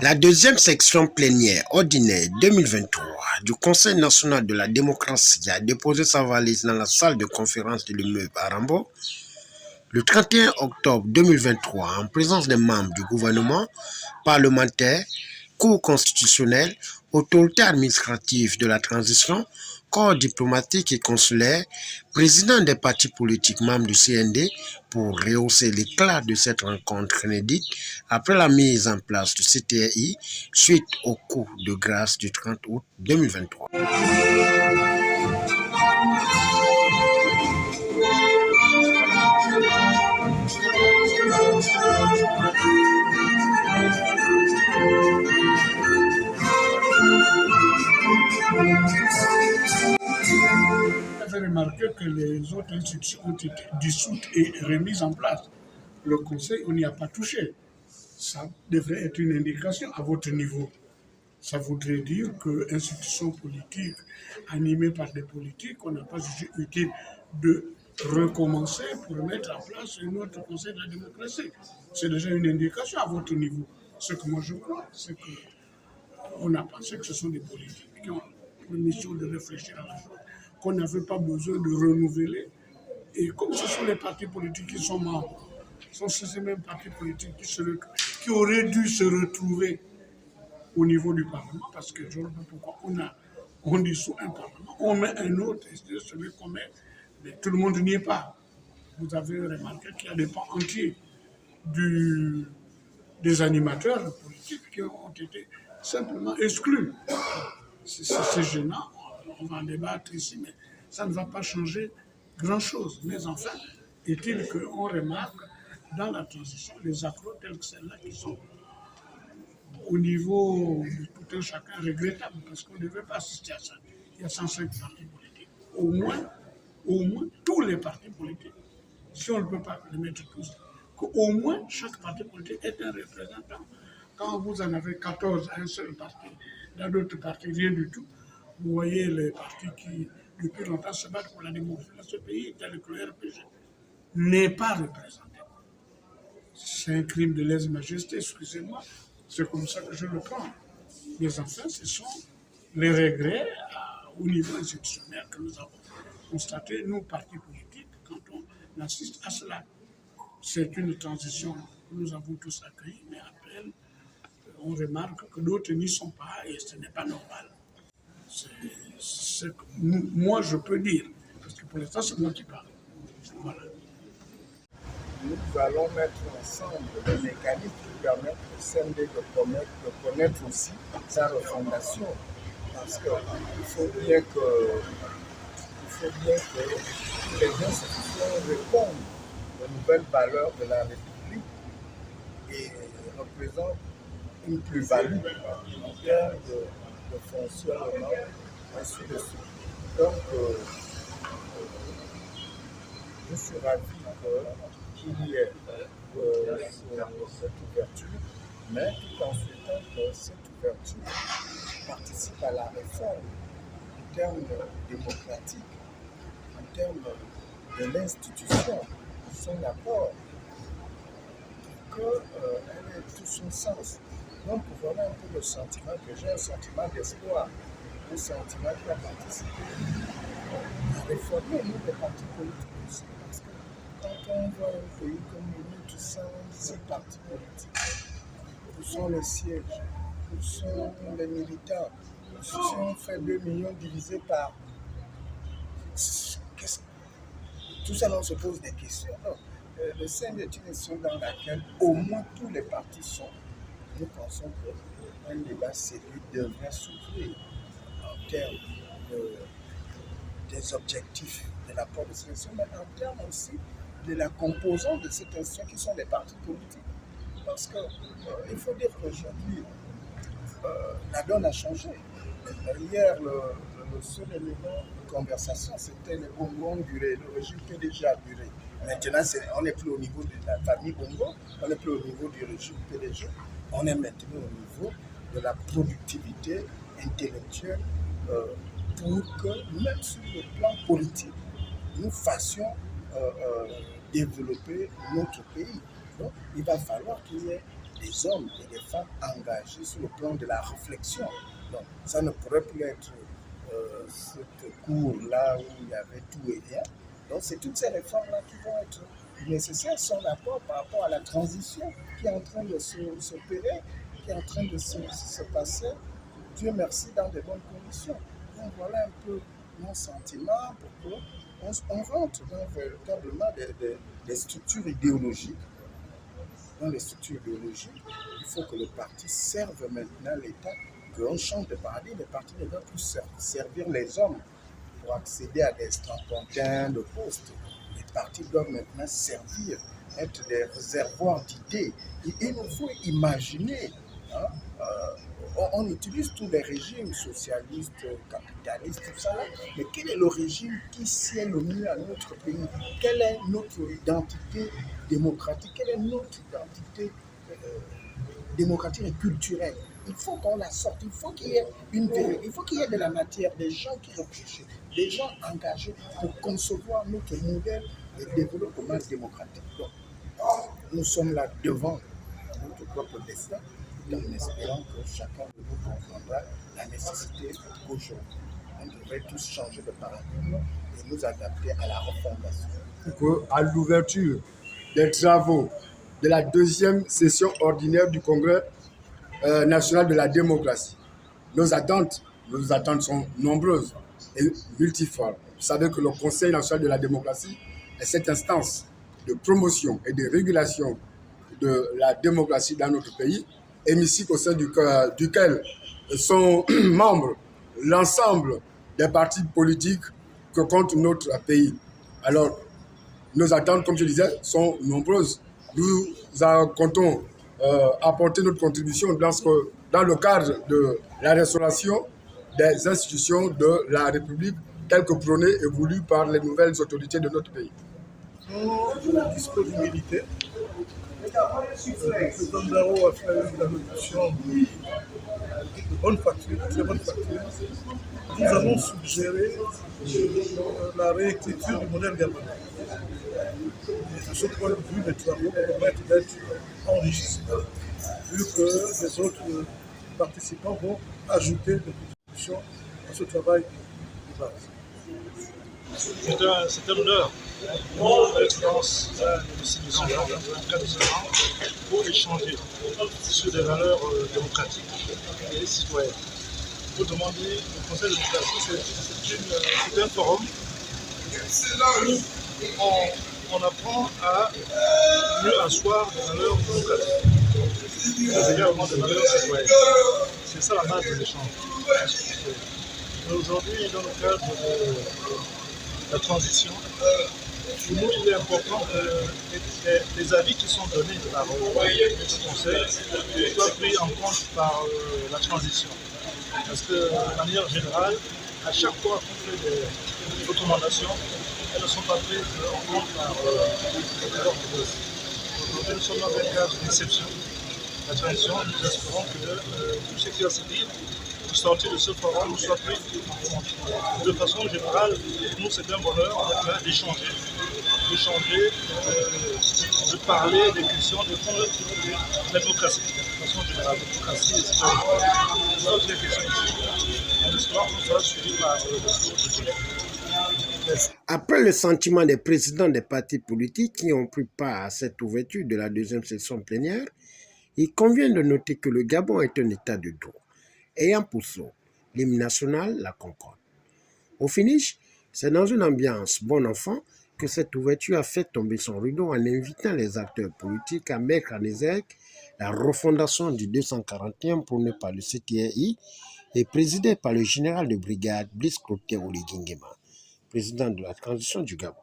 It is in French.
La deuxième section plénière ordinaire 2023 du Conseil national de la démocratie a déposé sa valise dans la salle de conférence de l'immeuble à Rambo le 31 octobre 2023 en présence des membres du gouvernement, parlementaires, Cour constitutionnelle, autorité administrative de la transition, corps diplomatique et consulaire, président des partis politiques membres du CND pour rehausser l'éclat de cette rencontre inédite après la mise en place du CTI suite au coup de grâce du 30 août 2023. J'avais remarqué que les autres institutions ont été dissoutes et remises en place. Le Conseil, on n'y a pas touché. Ça devrait être une indication à votre niveau. Ça voudrait dire que institutions politiques animées par des politiques, on n'a pas jugé utile de recommencer pour mettre en place un autre Conseil de la démocratie. C'est déjà une indication à votre niveau. Ce que moi je crois, c'est qu'on a pensé que ce sont des politiques qui ont pour mission de réfléchir à la chose, qu'on n'avait pas besoin de renouveler. Et comme ce sont les partis politiques qui sont membres, ce sont ces mêmes partis politiques qui auraient dû se retrouver au niveau du Parlement, parce que je ne sais pas pourquoi on dissout un Parlement, on met un autre, et c'est celui qu'on met, mais tout le monde n'y est pas. Vous avez remarqué qu'il y a des pans entiers des animateurs politiques qui ont été simplement exclus. C'est gênant, on va en débattre ici, mais ça ne va pas changer grand-chose. Mais enfin, est-il qu'on remarque dans la transition les accros tels que celles-là qui sont au niveau de tout un chacun regrettable, parce qu'on ne devait pas assister à ça. Il y a 105 partis politiques. Au moins tous les partis politiques, si on ne peut pas les mettre tous, qu'au moins chaque parti politique ait un représentant. Quand vous en avez 14 à un seul parti, dans d'autres partis, rien du tout, vous voyez les partis qui, depuis longtemps, se battent pour la démocratie dans ce pays, tel que le RPG, n'est pas représenté. C'est un crime de lèse-majesté, excusez-moi, c'est comme ça que je le prends. Mais enfin, ce sont les regrets au niveau institutionnel que nous avons constatés, nous, partis politiques, quand on assiste à cela. C'est une transition que nous avons tous accueillie, mais après, on remarque que d'autres n'y sont pas et ce n'est pas normal. C'est ce que moi je peux dire, parce que pour l'instant c'est moi qui parle. Voilà. Nous allons mettre ensemble les mécanismes qui permettent au CND de connaître aussi sa refondation. Parce qu'il faut bien que les institutions répondent aux nouvelles valeurs de la République et représentent une plus-value en termes de fonctionnement, ainsi de suite. Donc, je suis ravi qu'il y ait cette ouverture, mais tout en souhaitant que cette ouverture participe à la réforme en termes démocratiques, en termes de l'institution, de son apport, qu'elle ait tout son sens. Donc voilà un peu le sentiment que j'ai, un sentiment d'espoir, un sentiment qui a participé à réformer nous les partis politiques aussi. Parce que quand on voit un pays comme le nôtre, 106 partis politiques, où sont les sièges, où sont les militants, si on fait 2 millions divisés par... Tout ça, on se pose des questions. Non. Le CND est une institution dans laquelle au moins tous les partis sont. Nous pensons qu'un débat sérieux devrait s'ouvrir en termes des objectifs de l'apport de cette institution, mais en termes aussi de la composante de cette institution qui sont les partis politiques. Parce qu'il faut dire qu'aujourd'hui, la donne a changé. Hier, le seul élément de conversation, c'était le Bongo duré, le régime PDG a duré. Maintenant, on n'est plus au niveau de la famille Bongo, on n'est plus au niveau du régime PDG, on est maintenant au niveau de la productivité intellectuelle pour que, même sur le plan politique, nous fassions développer notre pays. Donc, il va falloir qu'il y ait des hommes et des femmes engagés sur le plan de la réflexion. Donc, ça ne pourrait plus être ce cours-là où il y avait tout et rien. Donc, c'est toutes ces réformes-là qui vont être nécessaires, son apport par rapport à la transition qui est en train de s'opérer, qui est en train de se passer, Dieu merci, dans de bonnes conditions. Donc, voilà un peu mon sentiment pour qu'on rentre dans véritablement des structures idéologiques. Dans les structures idéologiques, il faut que le parti serve maintenant l'État, qu'on change de paradigme. Le parti ne doit plus servir les hommes pour accéder à des strapontins de postes. Les partis doivent maintenant servir, être des réservoirs d'idées. Et il nous faut imaginer, hein, on utilise tous les régimes socialistes, capitalistes, tout ça là, mais quel est le régime qui sied le mieux à notre pays? Quelle est notre identité démocratique? Quelle est notre identité démocratique et culturelle? Il faut qu'on la sorte, il faut qu'il y ait une vérité, il faut qu'il y ait de la matière, des gens qui réfléchissent, des gens engagés pour concevoir notre modèle de développement démocratique. Donc, nous sommes là devant notre propre destin, en espérant que chacun de nous comprendra la nécessité qu'aujourd'hui, on devrait tous changer de paradigme et nous adapter à la refondation. À l'ouverture des travaux de la deuxième session ordinaire du Congrès national de la démocratie, nos attentes sont nombreuses et multiformes. Vous savez que le Conseil national de la démocratie est cette instance de promotion et de régulation de la démocratie dans notre pays, hémicycle au sein duquel sont membres l'ensemble des partis politiques que compte notre pays. Alors, nos attentes, comme je disais, sont nombreuses. Nous comptons apporter notre contribution dans le cadre de la restauration des institutions de la République telles que prônées et voulues par les nouvelles autorités de notre pays. Nous disponibilité. Le président Darro a fait une allocution de bonne facture, très bonne facture. Nous avons suggéré la réécriture du modèle gabonais. Et de ce point de vue, les travaux permettent d'être enrichissants, vu que les autres participants vont ajouter des contributions à ce travail de base. C'est un honneur d'être dans l'hémicycle de ce genre, dans le cadre de ce genre, pour échanger sur des valeurs démocratiques et citoyennes. Pour demander le Conseil de démocratie, c'est un forum où on apprend à mieux asseoir les valeurs démocratiques, également des valeurs citoyennes. C'est ça la base de l'échange. Aujourd'hui, dans le cadre de la transition, pour nous, il est important que les avis qui sont donnés par ce Conseil soient pris en compte par la transition. Parce que, de manière générale, à chaque fois qu'on fait des recommandations, elles ne sont pas prises en compte par les autres. Aujourd'hui, nous sommes dans un cadre d'exception. La transition, nous espérons que tout ce qui va se dire pour sortir de ce forum soit pris en compte. De façon générale, pour nous, c'est un bonheur d'échanger, de parler des questions, de prendre la démocratie. De façon générale, la démocratie et citoyenneté. C'est ça les questions ici. En histoire, nous sera suivi par le collègue. Après le sentiment des présidents des partis politiques qui ont pris part à cette ouverture de la deuxième session plénière, il convient de noter que le Gabon est un état de droit, ayant pour sceau l'hymne national, la concorde. Au finish, c'est dans une ambiance bon enfant que cette ouverture a fait tomber son rideau en invitant les acteurs politiques à mettre en exergue la refondation du 241 prônée par le CTRI et présidée par le général de brigade Blaise Clotaire Oligui Nguema, président de la transition du Gabon.